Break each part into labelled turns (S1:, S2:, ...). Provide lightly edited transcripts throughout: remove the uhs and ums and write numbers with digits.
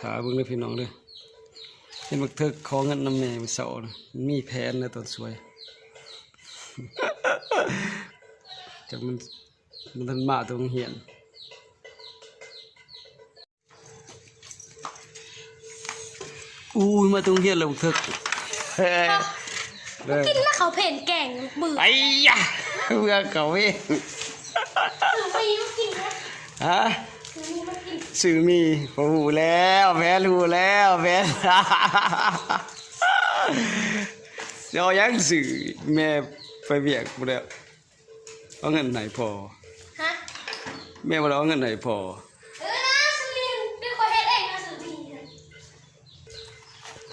S1: ขาเบิ่งเลยพี่น้องเลยเห็นบักเถิกขอเงินน้ำแม่มันเศร้านะมีแผนนะตอนสวยจากมันทันมาตรงเหียนอู้ยมาตรงเหียนแล้วบักเถิก
S2: กินแล้วเขาเพ่นแกงมือ
S1: ไอ้ยะเบื่อเขาเองฮะสื่อมีโอ้โหแล้วแพ้รู้แล้วแพ้เดี๋ยวยังสื่อแม่ไปเบียกหมดแล้วเอาเงินไหนพอ
S2: ฮะ
S1: แม่บอกเอาเงินไหนพอ
S2: สื่อมีเป็นคนเฮ็ดเองนะสื่อมี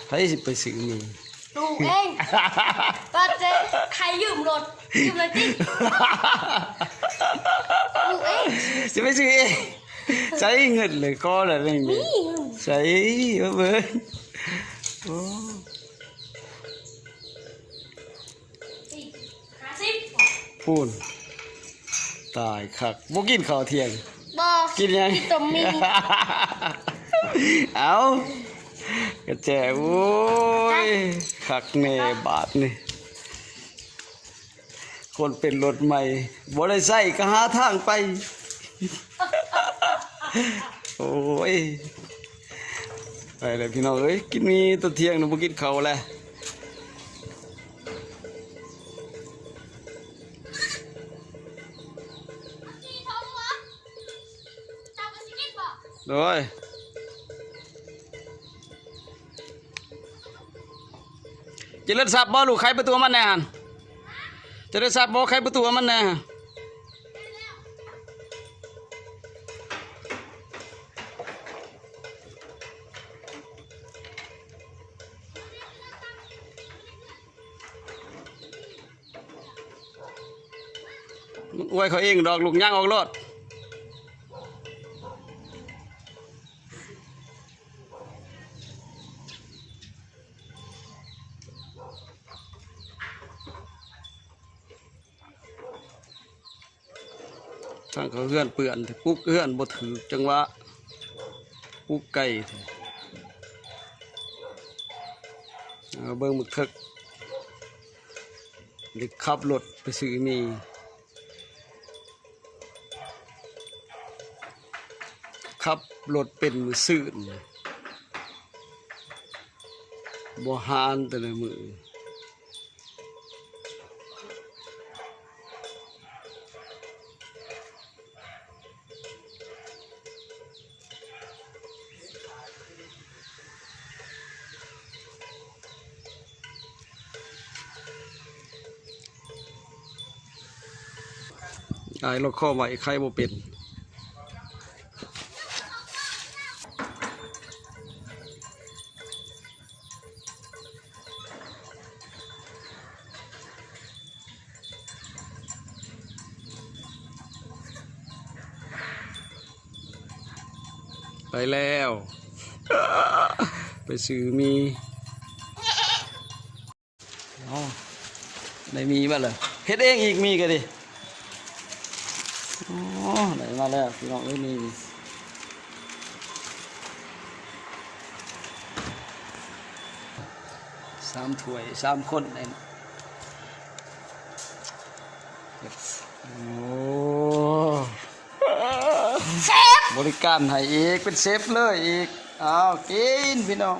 S1: ใครสิไปสื่อมี
S2: ลูกเองก็จะใครยืมรถจริงลูกเอง
S1: จะไปซื้อเองใช้เงินเลยก็อะไรอย่างนี้ใช้เบิ้ลโอ้พูนตายคักบ่กินข้าวเที่ยงกินยัง
S2: กินต้มมี
S1: เอากระแจโอ้ยคักแน่บาทนี่คนเป็นรถใหม่บ่ได้ใส่ก็หาทางไปโอ้ยไปเลยพี่น้องเอ้ยกินมีตัวเที่ยงหนูบ่กินข้าวแล้วโดยจะเล่นซับบ่ลูกใครประตูมันแน่ฮันจะเล่นซับบ่ใครประตูมันแน่อวยเขาเองดอกลูกย่างออกรถทางเขาเฮือนเปื่อนปุ๊กเฮือนบ่ถือจังหวะปุ๊กไก่เบิ่งมึกทึกเด็กขับรถไปซื้อมีขับรถเป็นมือซื่นบ่หานแต่ละมือไอ้เราข้อใหม่ใครบ่เป็นไปแล้วไปซื้อมีได้มีบ้างเหรอเฮ็ดเองอีกมีกันดิอ๋อได้มาแล้วพี่น้องได้มี3 ถ้วย3 คนเองโอ้บริการให้อีกเป็นเซฟเลยอีกอ้าวกินพี่น้อง